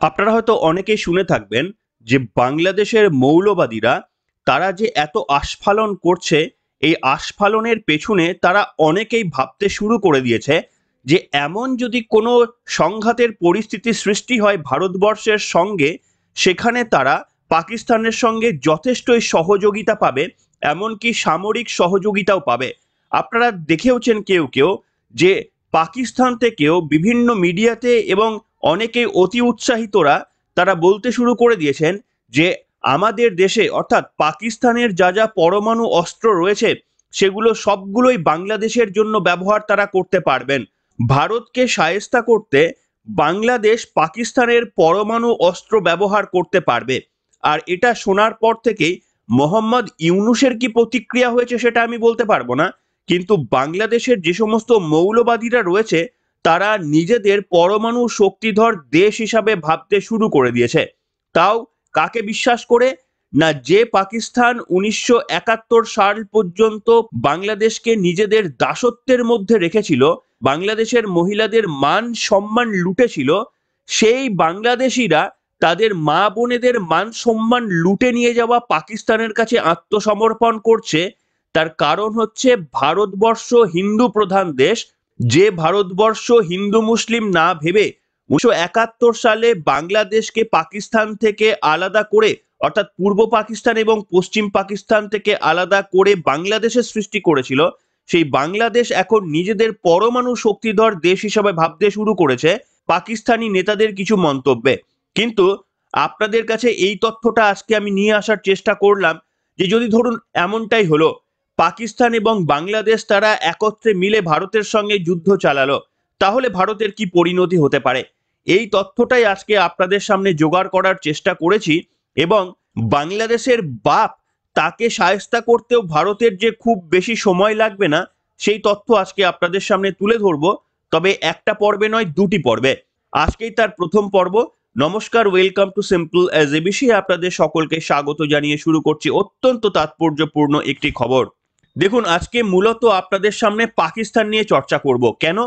আপনারা হয়তো অনেকেই শুনে থাকবেন যে বাংলাদেশের মৌলবাদীরা তারা যে এত আস্ফালন করছে, এই আস্ফালনের পেছনে তারা অনেকেই ভাবতে শুরু করে দিয়েছে যে এমন যদি কোনো সংঘাতের পরিস্থিতি সৃষ্টি হয় ভারতবর্ষের সঙ্গে, সেখানে তারা পাকিস্তানের সঙ্গে যথেষ্টই সহযোগিতা পাবে, এমনকি সামরিক সহযোগিতাও পাবে। আপনারা দেখেওছেন কেউ কেউ যে পাকিস্তান থেকেও বিভিন্ন মিডিয়াতে এবং অনেকে অতি উৎসাহিতরা তারা বলতে শুরু করে দিয়েছেন যে আমাদের দেশে অর্থাৎ পাকিস্তানের যা যা পরমাণু অস্ত্র রয়েছে সেগুলো সবগুলোই বাংলাদেশের জন্য ব্যবহার তারা করতে পারবেন। ভারতকে শায়েস্তা করতে বাংলাদেশ পাকিস্তানের পরমাণু অস্ত্র ব্যবহার করতে পারবে। আর এটা শোনার পর থেকেই মোহাম্মদ ইউনূসের কি প্রতিক্রিয়া হয়েছে সেটা আমি বলতে পারবো না, কিন্তু বাংলাদেশের যে সমস্ত মৌলবাদীরা রয়েছে তারা নিজেদের পরমাণু শক্তিধর দেশ হিসাবে ভাবতে শুরু করে দিয়েছে। তাও কাকে বিশ্বাস করে? না, যে পাকিস্তান 1971 সাল পর্যন্ত বাংলাদেশকে নিজেদের দাসত্বের মধ্যে রেখেছিল, বাংলাদেশের মহিলাদের মান সম্মান লুটেছিল, সেই বাংলাদেশিরা তাদের মা বোনেদের মান সম্মান লুটে নিয়ে যাওয়া পাকিস্তানের কাছে আত্মসমর্পণ করছে। তার কারণ হচ্ছে ভারতবর্ষ হিন্দু প্রধান দেশ। যে ভারতবর্ষ হিন্দু মুসলিম না ভেবে 1971 সালে বাংলাদেশকে পাকিস্তান থেকে আলাদা করে, অর্থাৎ পূর্ব পাকিস্তান এবং পশ্চিম পাকিস্তান থেকে আলাদা করে বাংলাদেশের সৃষ্টি করেছিল, সেই বাংলাদেশ এখন নিজেদের পরমাণু শক্তিধর দেশ হিসাবে ভাবতে শুরু করেছে পাকিস্তানি নেতাদের কিছু মন্তব্যে। কিন্তু আপনাদের কাছে এই তথ্যটা আজকে আমি নিয়ে আসার চেষ্টা করলাম যে যদি ধরুন এমনটাই হলো, পাকিস্তান এবং বাংলাদেশ তারা একত্রে মিলে ভারতের সঙ্গে যুদ্ধ চালালো, তাহলে ভারতের কি পরিণতি হতে পারে? এই তথ্যটাই আজকে আপনাদের সামনে জোগাড় করার চেষ্টা করেছি। এবং বাংলাদেশের বাপ তাকে শায়েস্তা করতেও ভারতের যে খুব বেশি সময় লাগবে না, সেই তথ্য আজকে আপনাদের সামনে তুলে ধরবো। তবে একটা পর্বে নয়, দুটি পর্বে। আজকেই তার প্রথম পর্ব। নমস্কার, welcome to simple as ABC. আপনাদের সকলকে স্বাগত জানিয়ে শুরু করছি অত্যন্ত তাৎপর্যপূর্ণ একটি খবর। দেখুন, আজকে মূলত আপনাদের সামনে পাকিস্তান নিয়ে চর্চা করব। কেন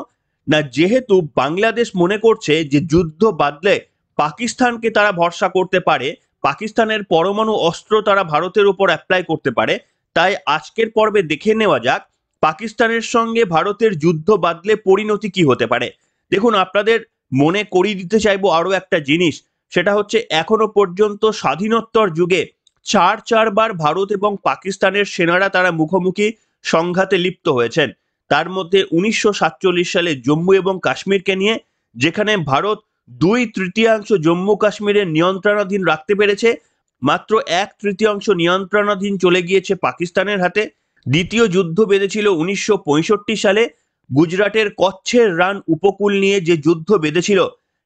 না, যেহেতু বাংলাদেশ মনে করছে যে যুদ্ধ বাদলে পাকিস্তানকে তারা ভরসা করতে পারে, পাকিস্তানের পরমাণু অস্ত্র তারা ভারতের উপর অ্যাপ্লাই করতে পারে, তাই আজকের পর্বে দেখে নেওয়া যাক পাকিস্তানের সঙ্গে ভারতের যুদ্ধ বাদলে পরিণতি কি হতে পারে। দেখুন, আপনাদের মনে করিয়ে দিতে চাইবো আরো একটা জিনিস, সেটা হচ্ছে এখনো পর্যন্ত স্বাধীনোত্তর যুগে চারবার ভারত এবং পাকিস্তানের সেনারা তারা মুখোমুখি সংঘাতে লিপ্ত হয়েছেন। তার মধ্যে 1947 সালে জম্মু এবং কাশ্মীরকে নিয়ে, যেখানে ভারত 2/3 জম্মু কাশ্মীরের নিয়ন্ত্রণাধীন রাখতে পেরেছে, মাত্র 1/3 নিয়ন্ত্রণাধীন চলে গিয়েছে পাকিস্তানের হাতে। দ্বিতীয় যুদ্ধ বেঁধেছিল 1965 সালে, গুজরাটের কচ্ছের রান উপকূল নিয়ে যে যুদ্ধ বেঁধেছিল,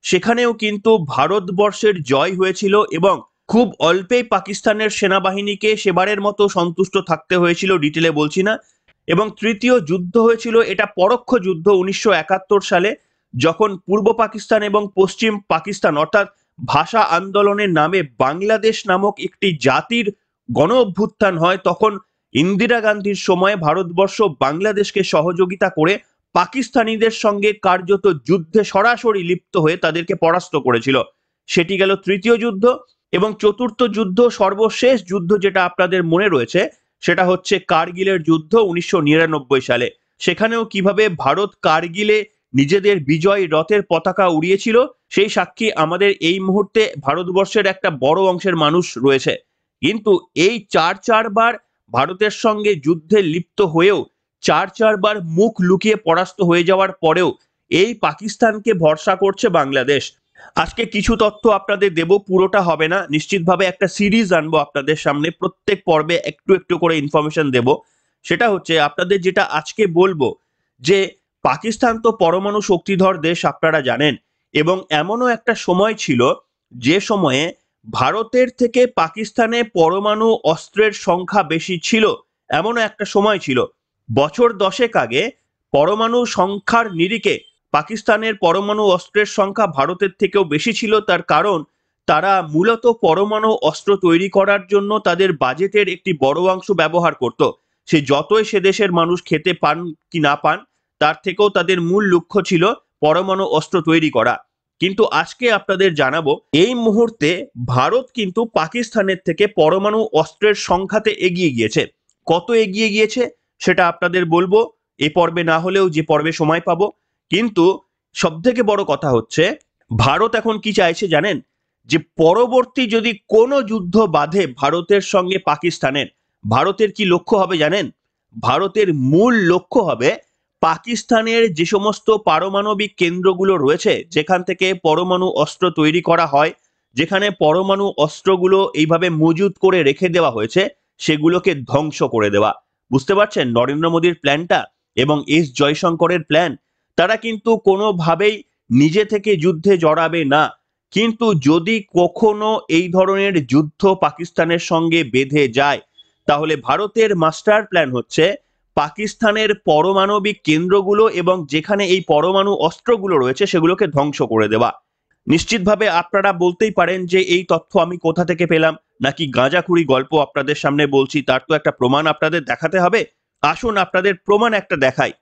সেখানেও কিন্তু ভারতবর্ষের জয় হয়েছিল এবং খুব অল্পেই পাকিস্তানের সেনাবাহিনীকে সেবারের মতো সন্তুষ্ট থাকতে হয়েছিল, ডিটেলে বলছি না। এবং তৃতীয় যুদ্ধ হয়েছিল, এটা পরোক্ষ যুদ্ধ, 1971 সালে, যখন পূর্ব পাকিস্তান এবং পশ্চিম পাকিস্তান অর্থাৎ ভাষা আন্দোলনের নামে বাংলাদেশ নামক একটি জাতির গণ অভ্যুত্থান হয়। তখন ইন্দিরা গান্ধীর সময়ে ভারতবর্ষ বাংলাদেশকে সহযোগিতা করে পাকিস্তানিদের সঙ্গে কার্যত যুদ্ধে সরাসরি লিপ্ত হয়ে তাদেরকে পরাস্ত করেছিল। সেটি গেল তৃতীয় যুদ্ধ। এবং চতুর্থ যুদ্ধ, সর্বশেষ যুদ্ধ যেটা আপনাদের মনে রয়েছে, সেটা হচ্ছে কার্গিলের যুদ্ধ 1999 সালে। সেখানেও কিভাবে ভারত কার্গিলে নিজেদের বিজয় রথের পতাকা উড়িয়েছিল, সেই সাক্ষী আমাদের এই মুহূর্তে ভারতবর্ষের একটা বড় অংশের মানুষ রয়েছে। কিন্তু এই চারবার ভারতের সঙ্গে যুদ্ধে লিপ্ত হয়েও, চারবার মুখ লুকিয়ে পরাস্ত হয়ে যাওয়ার পরেও এই পাকিস্তানকে ভরসা করছে বাংলাদেশ। আজকে কিছু তথ্য আপনাদের দেব, পুরোটা হবে না, নিশ্চিতভাবে একটা সিরিজ আনবো আপনাদের সামনে, প্রত্যেক পর্বে একটু একটু করে ইনফরমেশন দেব। সেটা হচ্ছে আপনাদের যেটা আজকে বলবো, যে পাকিস্তান তো পরমাণু শক্তিধর দেশ আপনারা জানেন, এবং এমনও একটা সময় ছিল যে সময়ে ভারতের থেকে পাকিস্তানে পরমাণু অস্ত্রের সংখ্যা বেশি ছিল। এমনও একটা সময় ছিল বছর 10 আগে, পরমাণু সংখ্যার নিরিখে পাকিস্তানের পরমাণু অস্ত্রের সংখ্যা ভারতের থেকেও বেশি ছিল। তার কারণ, তারা মূলত পরমাণু অস্ত্র তৈরি করার জন্য তাদের বাজেটের একটি বড় অংশ ব্যবহার করত। সে যতই সে দেশের মানুষ খেতে পান কি না পান, তার থেকেও তাদের মূল লক্ষ্য ছিল পরমাণু অস্ত্র তৈরি করা। কিন্তু আজকে আপনাদের জানাবো এই মুহূর্তে ভারত কিন্তু পাকিস্তানের থেকে পরমাণু অস্ত্রের সংখ্যাতে এগিয়ে গিয়েছে। কত এগিয়ে গিয়েছে সেটা আপনাদের বলবো এ পর্বে না হলেও যে পর্বে সময় পাবো। কিন্তু সব থেকে বড় কথা হচ্ছে ভারত এখন কি চাইছে জানেন? যে পরবর্তী যদি কোনো যুদ্ধ বাধে ভারতের সঙ্গে পাকিস্তানের, ভারতের কি লক্ষ্য হবে জানেন? ভারতের মূল লক্ষ্য হবে পাকিস্তানের যে সমস্ত পারমাণবিক কেন্দ্রগুলো রয়েছে, যেখান থেকে পরমাণু অস্ত্র তৈরি করা হয়, যেখানে পরমাণু অস্ত্রগুলো এইভাবে মজুত করে রেখে দেওয়া হয়েছে, সেগুলোকে ধ্বংস করে দেওয়া। বুঝতে পারছেন নরেন্দ্র মোদীর প্ল্যানটা এবং এস জয়শঙ্করের প্ল্যান? তারা কিন্তু কোনোভাবেই নিজে থেকে যুদ্ধে জড়াবে না, কিন্তু যদি কখনো এই ধরনের যুদ্ধ পাকিস্তানের সঙ্গে বেঁধে যায়, তাহলে ভারতের মাস্টার প্ল্যান হচ্ছে পাকিস্তানের পারমাণবিক কেন্দ্রগুলো এবং যেখানে এই পরমাণু অস্ত্রগুলো রয়েছে সেগুলোকে ধ্বংস করে দেওয়া। নিশ্চিতভাবে আপনারা বলতেই পারেন যে এই তথ্য আমি কোথা থেকে পেলাম, নাকি গাঁজাখুরি গল্প আপনাদের সামনে বলছি, তার তো একটা প্রমাণ আপনাদের দেখাতে হবে। আসুন আপনাদের প্রমাণ একটা দেখাই।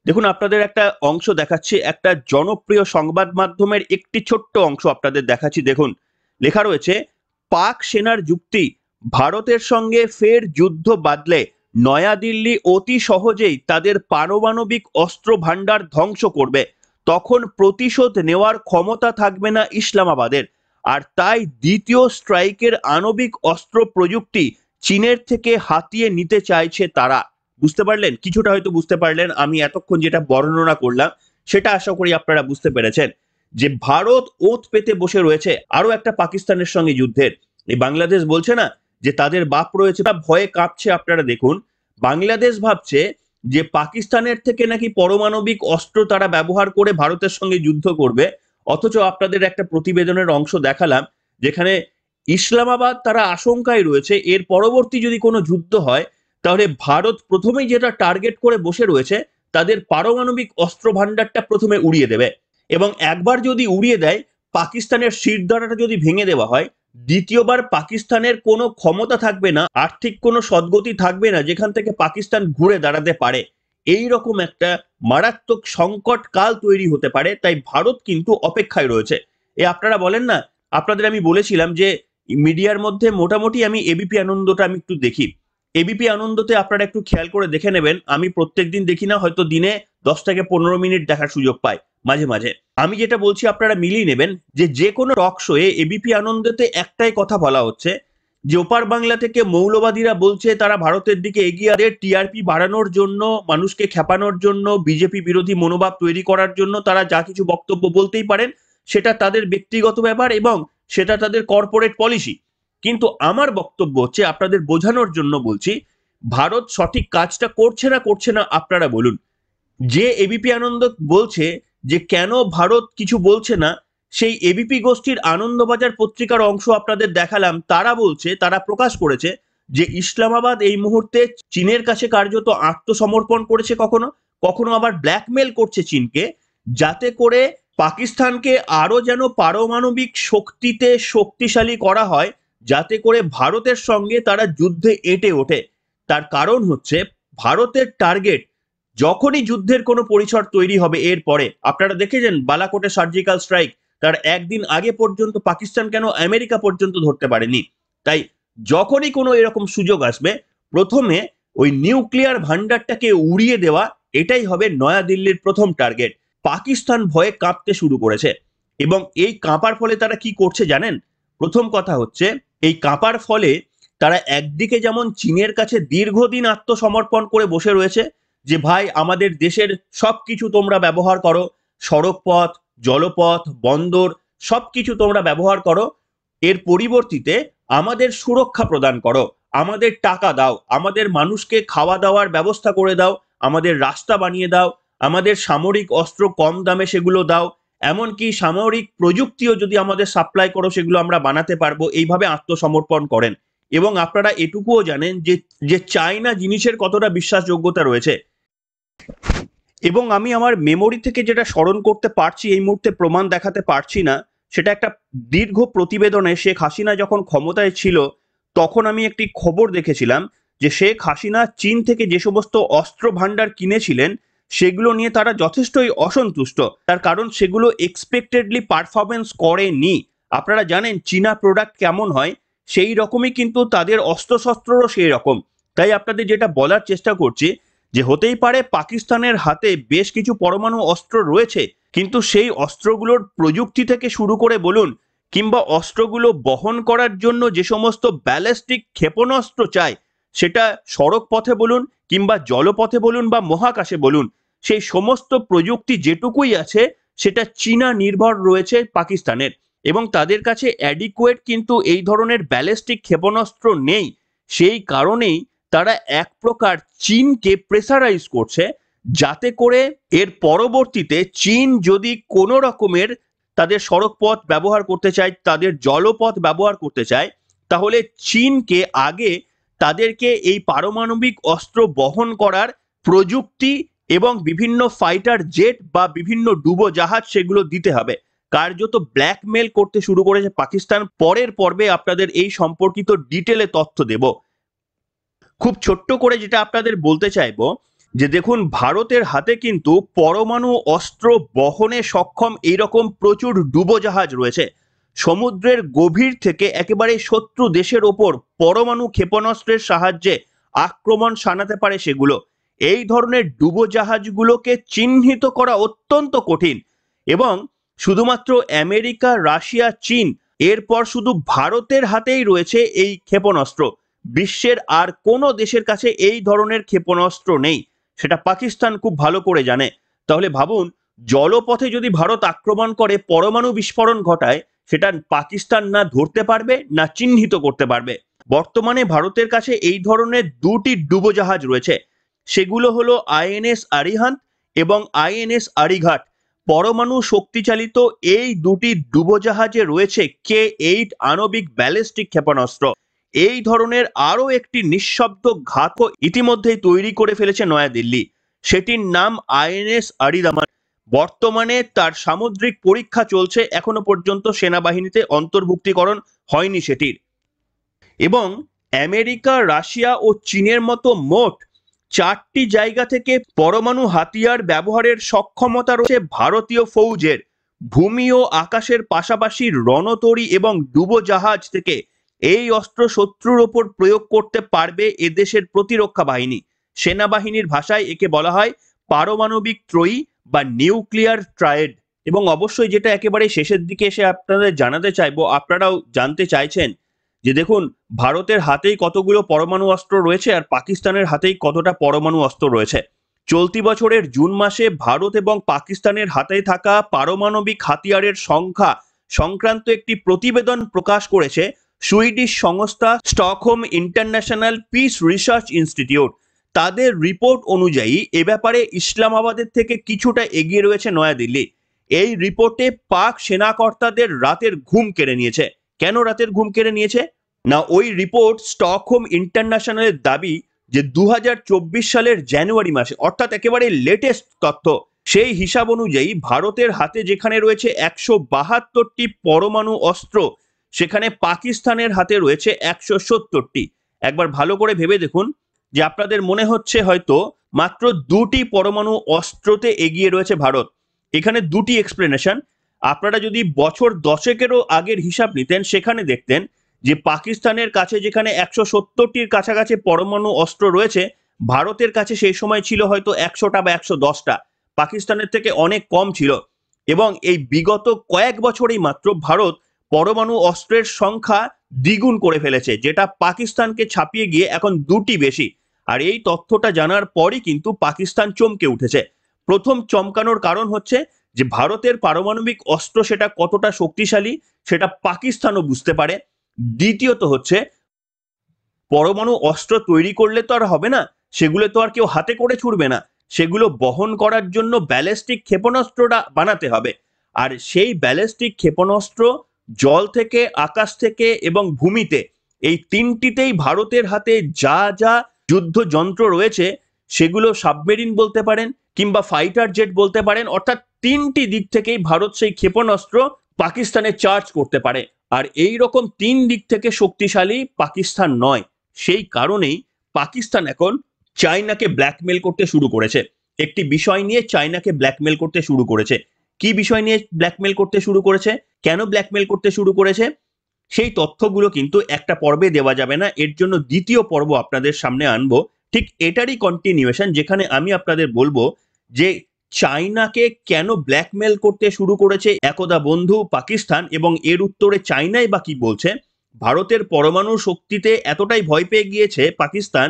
দেখুন আপনাদের একটা অংশ দেখাচ্ছি, একটা জনপ্রিয় সংবাদ মাধ্যমের একটি ছোট্ট অংশ আপনাদের দেখাচ্ছি। দেখুন লেখা রয়েছে, পাক সেনার যুক্তি, ভারতের সঙ্গে ফের যুদ্ধ বাঁধলে নয়াদিল্লি অতি সহজেই তাদের পারমাণবিক অস্ত্র ভান্ডার ধ্বংস করবে, তখন প্রতিশোধ নেওয়ার ক্ষমতা থাকবে না ইসলামাবাদের। আর তাই দ্বিতীয় স্ট্রাইকের আণবিক অস্ত্র প্রযুক্তি চীনের থেকে হাতিয়ে নিতে চাইছে তারা। বুঝতে পারলেন? কিছুটা হয়তো বুঝতে পারলেন। আমি এতক্ষণ যেটা বর্ণনা করলাম সেটা আশা করি আপনারা বুঝতে পেরেছেন যে ভারত ওঁত পেতে বসে রয়েছে আরো একটা পাকিস্তানের সঙ্গে যুদ্ধের। এই বাংলাদেশ বলছে না যে তাদের বাপ রয়েছে, তা ভয়ে কাঁপছে। আপনারা দেখুন বাংলাদেশ ভাবছে যে পাকিস্তানের থেকে নাকি পারমাণবিক অস্ত্র তারা ব্যবহার করে ভারতের সঙ্গে যুদ্ধ করবে, অথচ আপনাদের একটা প্রতিবেদনের অংশ দেখালাম যেখানে ইসলামাবাদ তারা আশঙ্কায় রয়েছে এর পরবর্তী যদি কোনো যুদ্ধ হয়, তাহলে ভারত প্রথমেই যেটা টার্গেট করে বসে রয়েছে তাদের পারমাণবিক অস্ত্র ভান্ডারটা প্রথমে উড়িয়ে দেবে। এবং একবার যদি উড়িয়ে দেয়, পাকিস্তানের শিরদাঁড়াটা যদি ভেঙে দেওয়া হয়, দ্বিতীয়বার পাকিস্তানের কোনো ক্ষমতা থাকবে না, আর্থিক কোনো সদ্গতি থাকবে না যেখান থেকে পাকিস্তান ঘুরে দাঁড়াতে পারে। এই রকম একটা মারাত্মক সংকট কাল তৈরি হতে পারে। তাই ভারত কিন্তু অপেক্ষায় রয়েছে। আপনারা বলেন না, আপনাদের আমি বলেছিলাম যে মিডিয়ার মধ্যে মোটামুটি আমি এবিপি আনন্দটা আমি একটু দেখি। এবিপি আনন্দতে আপনারা একটু খেয়াল করে দেখে নেবেন, আমি প্রত্যেকদিন দেখি না, হয়তো দিনে 10 থেকে 15 মিনিট দেখার সুযোগ পাই মাঝে মাঝে। আমি যেটা বলছি আপনারা মিলিয়ে নেবেন যে যে কোনো টক শোয়ে এবিপি আনন্দতে একটাই কথা বলা হচ্ছে যে ওপার বাংলা থেকে মৌলবাদীরা বলছে তারা ভারতের দিকে এগিয়ে আসে টিআরপি বাড়ানোর জন্য, মানুষকে খেপানোর জন্য, বিজেপি বিরোধী মনোভাব তৈরি করার জন্য তারা যা কিছু বক্তব্য বলতেই পারেন, সেটা তাদের ব্যক্তিগত ব্যাপার এবং সেটা তাদের কর্পোরেট পলিসি। কিন্তু আমার বক্তব্য হচ্ছে আপনাদের বোঝানোর জন্য বলছি, ভারত সঠিক কাজটা করছে না আপনারা বলুন। যে এবিপি আনন্দ বলছে যে কেন ভারত কিছু বলছে না, সেই এবিপি গোষ্ঠীর আনন্দবাজার পত্রিকার অংশ আপনাদের দেখালাম, তারা বলছে, তারা প্রকাশ করেছে যে ইসলামাবাদ এই মুহূর্তে চীনের কাছে কার্যত আত্মসমর্পণ করেছে, কখনো কখনো আবার ব্ল্যাকমেল করছে চীনকে, যাতে করে পাকিস্তানকে আরো যেন পারমাণবিক শক্তিতে শক্তিশালী করা হয়, যাতে করে ভারতের সঙ্গে তারা যুদ্ধে এঁটে ওঠে। তার কারণ হচ্ছে ভারতের টার্গেট যখনই যুদ্ধের কোনো পরিসর তৈরি হবে এর পরে, আপনারা দেখেছেন বালাকোটে সার্জিক্যাল স্ট্রাইক, তার একদিন আগে পর্যন্ত পাকিস্তান কেন আমেরিকা পর্যন্ত ধরতে পারেনি। তাই যখনই কোনো এরকম সুযোগ আসবে, প্রথমে ওই নিউক্লিয়ার ভান্ডারটাকে উড়িয়ে দেওয়া, এটাই হবে নয়াদিল্লির প্রথম টার্গেট। পাকিস্তান ভয়ে কাঁপতে শুরু করেছে এবং এই কাঁপার ফলে তারা কি করছে জানেন? প্রথম কথা হচ্ছে এই কাঁপার ফলে তারা একদিকে যেমন চীনের কাছে দীর্ঘদিন আত্মসমর্পণ করে বসে রয়েছে যে ভাই আমাদের দেশের সবকিছু তোমরা ব্যবহার করো, সড়ক পথ, জলপথ, বন্দর সবকিছু তোমরা ব্যবহার করো, এর পরিবর্তিতে আমাদের সুরক্ষা প্রদান করো, আমাদের টাকা দাও, আমাদের মানুষকে খাওয়া দাওয়ার ব্যবস্থা করে দাও, আমাদের রাস্তা বানিয়ে দাও, আমাদের সামরিক অস্ত্র কম দামে সেগুলো দাও, এমনকি সামরিক প্রযুক্তিও যদি আমাদের সাপ্লাই করো সেগুলো আমরা বানাতে পারবো। এইভাবে আত্মসমর্পণ করেন। এবং আপনারা এটুকুও জানেন যে যে চায়না জিনিসের কতটা বিশ্বাসযোগ্যতা রয়েছে। এবং আমি আমার মেমোরি থেকে যেটা স্মরণ করতে পারছি, এই মুহূর্তে প্রমাণ দেখাতে পারছি না, সেটা একটা দীর্ঘ প্রতিবেদনে শেখ হাসিনা যখন ক্ষমতায় ছিল তখন আমি একটি খবর দেখেছিলাম যে শেখ হাসিনা চীন থেকে যে সমস্ত অস্ত্র ভান্ডার কিনেছিলেন সেগুলো নিয়ে তারা যথেষ্টই অসন্তুষ্ট। তার কারণ সেগুলো এক্সপেক্টেডলি পারফরমেন্স করেনি। আপনারা জানেন চীনা প্রোডাক্ট কেমন হয়, সেই রকমই কিন্তু তাদের অস্ত্রশস্ত্রও সেই রকম। তাই আপনাদের যেটা বলার চেষ্টা করছি যে হতেই পারে পাকিস্তানের হাতে বেশ কিছু পরমাণু অস্ত্র রয়েছে, কিন্তু সেই অস্ত্রগুলোর প্রযুক্তি থেকে শুরু করে বলুন কিংবা অস্ত্রগুলো বহন করার জন্য যে সমস্ত ব্যালিস্টিক ক্ষেপণাস্ত্র চায়, সেটা সড়ক পথে বলুন কিংবা জলপথে বলুন বা মহাকাশে বলুন, সেই সমস্ত প্রযুক্তি যেটুকুই আছে সেটা চীনা নির্ভর রয়েছে পাকিস্তানের, এবং তাদের কাছে অ্যাডিকুয়েট কিন্তু এই ধরনের ব্যালিস্টিক ক্ষেপণাস্ত্র নেই। সেই কারণেই তারা এক প্রকার চীনকে প্রেসারাইজ করছে, যাতে করে এর পরবর্তীতে চীন যদি কোনো রকমের তাদের সড়ক পথ ব্যবহার করতে চায়, তাদের জলপথ ব্যবহার করতে চায়, তাহলে চীনকে আগে তাদেরকে এই পারমাণবিক অস্ত্র বহন করার প্রযুক্তি এবং বিভিন্ন ফাইটার জেট বা বিভিন্ন ডুবোজাহাজ সেগুলো দিতে হবে। কার্যত ব্ল্যাকমেল করতে শুরু করেছে পাকিস্তান। পরের পর্বে আপনাদের এই সম্পর্কিত ডিটেলে তথ্য দেব। খুব ছোট্ট করে যেটা আপনাদের বলতে চাইবো যে দেখুন, ভারতের হাতে কিন্তু পরমাণু অস্ত্র বহনে সক্ষম এইরকম প্রচুর ডুবোজাহাজ রয়েছে। সমুদ্রের গভীর থেকে একেবারে শত্রু দেশের ওপর পরমাণু ক্ষেপণাস্ত্রের সাহায্যে আক্রমণ শানাতে পারে সেগুলো। এই ধরনের ডুবোজাহাজগুলোকে চিহ্নিত করা অত্যন্ত কঠিন, এবং শুধুমাত্র আমেরিকা, রাশিয়া, চীন, এরপর শুধু ভারতের হাতেই রয়েছে এই ক্ষেপণাস্ত্র। বিশ্বের আর কোনো দেশের কাছে এই ধরনের ক্ষেপণাস্ত্র নেই, সেটা পাকিস্তান খুব ভালো করে জানে। তাহলে ভাবুন, জলপথে যদি ভারত আক্রমণ করে পরমাণু বিস্ফোরণ ঘটায়, সেটা পাকিস্তান না ধরতে পারবে না চিহ্নিত করতে পারবে। বর্তমানে ভারতের কাছে এই ধরনের দুটি ডুবোজাহাজ রয়েছে, সেগুলো হলো আইএনএস আরিহান্ত এবং আইএনএস আরিঘাট। পরমাণু শক্তিচালিত এই দুটি ডুবোজাহাজে রয়েছে K-8 আণবিক ব্যালিস্টিক ক্ষেপণাস্ত্র। এই ধরনের আরো একটি নিঃশব্দ ঘাতক ইতিমধ্যেই তৈরি করে ফেলেছে নয়াদিল্লি, সেটির নাম আইএনএস আরিদামান। বর্তমানে তার সামুদ্রিক পরীক্ষা চলছে, এখনো পর্যন্ত সেনাবাহিনীতে অন্তর্ভুক্তিকরণ হয়নি সেটির। এবং আমেরিকা, রাশিয়া ও চীনের মতো মোট 4টি জায়গা থেকে পরমাণু হাতিয়ার ব্যবহারের সক্ষমতা রয়েছে ভারতীয় ফৌজের। ভূমি ও আকাশের পাশাপাশি রণতরী এবং ডুবোজাহাজ থেকে এই অস্ত্র শত্রুর ওপর প্রয়োগ করতে পারবে এদেশের প্রতিরক্ষা বাহিনী। সেনাবাহিনীর ভাষায় একে বলা হয় পারমাণবিক ত্রয়ী বা নিউক্লিয়ার ট্রায়েড। এবং অবশ্যই যেটা একেবারে শেষের দিকে এসে আপনাদের জানাতে চাইবো, আপনারাও জানতে চাইছেন যে দেখুন, ভারতের হাতেই কতগুলো পরমাণু অস্ত্র রয়েছে আর পাকিস্তানের হাতেই কতটা পরমাণু অস্ত্র রয়েছে। চলতি বছরের জুন মাসে ভারত এবং পাকিস্তানের হাতে থাকা পারমাণবিক হাতিয়ারের সংখ্যা সংক্রান্ত একটি প্রতিবেদন প্রকাশ করেছে সুইডিশ সংস্থা Stockholm international piece research institute. তাদের রিপোর্ট অনুযায়ী এ ব্যাপারে ইসলামাবাদের থেকে কিছুটা এগিয়ে রয়েছে নয়াদিল্লি। এই রিপোর্টে পাক সেনাকর্তাদের রাতের ঘুম কেড়ে নিয়েছে। কেন রাতের ঘুম কেড়ে নিয়েছে? না, ওই রিপোর্ট স্টকহোম ইন্টারন্যাশনালের দাবি যে 2024 সালের জানুয়ারি মাসে, অর্থাৎ একেবারে লেটেস্ট তথ্য, সেই হিসাব অনুযায়ী ভারতের হাতে যেখানে রয়েছে 172টি পরমাণু অস্ত্র, সেখানে পাকিস্তানের হাতে রয়েছে 170টি। একবার ভালো করে ভেবে দেখুন যে আপনাদের মনে হচ্ছে হয়তো মাত্র 2টি পরমাণু অস্ত্রতে এগিয়ে রয়েছে ভারত। এখানে দুটি এক্সপ্লেনেশন। আপনারা যদি বছর 10-এরও আগের হিসাব নিতেন, সেখানে দেখতেন যে পাকিস্তানের কাছে যেখানে 170টির কাছাকাছি পরমাণু অস্ত্র রয়েছে, ভারতের কাছে সেই সময় ছিল হয়তো 100টা বা 110টা, পাকিস্তানের থেকে অনেক কম ছিল। এবং এই বিগত কয়েক বছরেই মাত্র ভারত পরমাণু অস্ত্রের সংখ্যা দ্বিগুণ করে ফেলেছে, যেটা পাকিস্তানকে ছাপিয়ে গিয়ে এখন 2টি বেশি। আর এই তথ্যটা জানার পরই কিন্তু পাকিস্তান চমকে উঠেছে। প্রথম চমকানোর কারণ হচ্ছে যে ভারতের পারমাণবিক অস্ত্র সেটা কতটা শক্তিশালী সেটা পাকিস্তানও বুঝতে পারে। দ্বিতীয়ত হচ্ছে, পরমাণু অস্ত্র তৈরি করলে তো আর হবে না, সেগুলো তো আর কেউ হাতে করে ছুড়বে না, সেগুলো বহন করার জন্য ব্যালিস্টিক ক্ষেপণাস্ত্রটা বানাতে হবে। আর সেই ব্যালিস্টিক ক্ষেপণাস্ত্র জল থেকে, আকাশ থেকে এবং ভূমিতে, এই তিনটিতেই ভারতের হাতে যা যা যুদ্ধ যন্ত্র রয়েছে, সেগুলো সাবমেরিন বলতে পারেন কিংবা ফাইটার জেট বলতে পারেন, অর্থাৎ 3টি দিক থেকেই ভারত সেই ক্ষেপণাস্ত্র পাকিস্তানে চার্জ করতে পারে। আর এই রকম 3 দিক থেকে শক্তিশালী পাকিস্তান নয়। সেই কারণেই পাকিস্তান এখন চায়নাকে ব্ল্যাকমেল করতে শুরু করেছে। একটি বিষয় নিয়ে চায়নাকে ব্ল্যাকমেল করতে শুরু করেছে। কি বিষয় নিয়ে ব্ল্যাকমেল করতে শুরু করেছে, কেন ব্ল্যাকমেল করতে শুরু করেছে, সেই তথ্যগুলো কিন্তু একটা পর্বে দেওয়া যাবে না। এর জন্য দ্বিতীয় পর্ব আপনাদের সামনে আনবো, ঠিক এটারই কন্টিনিউয়েশন, যেখানে আমি আপনাদের বলবো যে চায়নাকে কেন ব্ল্যাকমেল করতে শুরু করেছে একদা বন্ধু পাকিস্তান, এবং এর উত্তরে চায়নাই বা কি বলছে। ভারতের পরমাণু শক্তিতে এতটাই ভয় পেয়ে গিয়েছে পাকিস্তান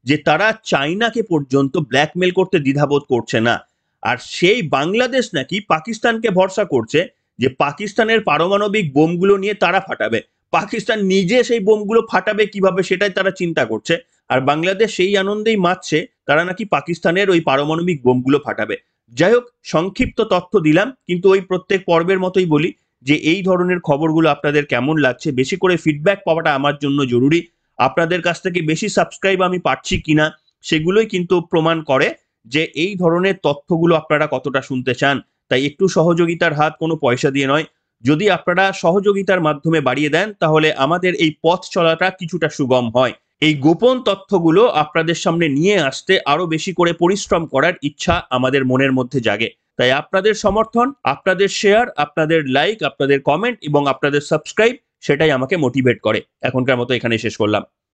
যে তারা চায়নাকে পর্যন্ত ব্ল্যাকমেল করতে দ্বিধাবোধ করছে না। আর সেই বাংলাদেশ নাকি পাকিস্তানকে ভরসা করছে যে পাকিস্তানের পারমাণবিক বোমগুলো নিয়ে তারা ফাটাবে। পাকিস্তান নিজে সেই বোমগুলো ফাটাবে কিভাবে সেটাই তারা চিন্তা করছে। আর বাংলাদেশ সেই আনন্দেই মাতছে তারা নাকি পাকিস্তানের ওই পারমাণবিক বোমগুলো ফাটাবে। যাই হোক, সংক্ষিপ্ত তথ্য দিলাম, কিন্তু ওই প্রত্যেক পর্বের মতোই বলি যে এই ধরনের খবরগুলো আপনাদের কেমন লাগছে, বেশি করে ফিডব্যাক পাওয়াটা আমার জন্য জরুরি। আপনাদের কাছ থেকে বেশি সাবস্ক্রাইব আমি পাচ্ছি কিনা সেগুলোই কিন্তু প্রমাণ করে যে এই ধরনের তথ্যগুলো আপনারা কতটা শুনতে চান। তাই একটু সহযোগিতার হাত, কোনো পয়সা দিয়ে নয়, যদি আপনারা সহযোগিতার মাধ্যমে বাড়িয়ে দেন তাহলে আমাদের এই পথ চলাটা কিছুটা সুগম হয়। এই গোপন তথ্যগুলো আপনাদের সামনে নিয়ে আসতে আরো বেশি করে পরিশ্রম করার ইচ্ছা আমাদের মনের মধ্যে জাগে। তাই আপনাদের সমর্থন, আপনাদের শেয়ার, আপনাদের লাইক, আপনাদের কমেন্ট এবং আপনাদের সাবস্ক্রাইব, সেটাই আমাকে মোটিভেট করে। এখনকার মতো এখানে শেষ করলাম।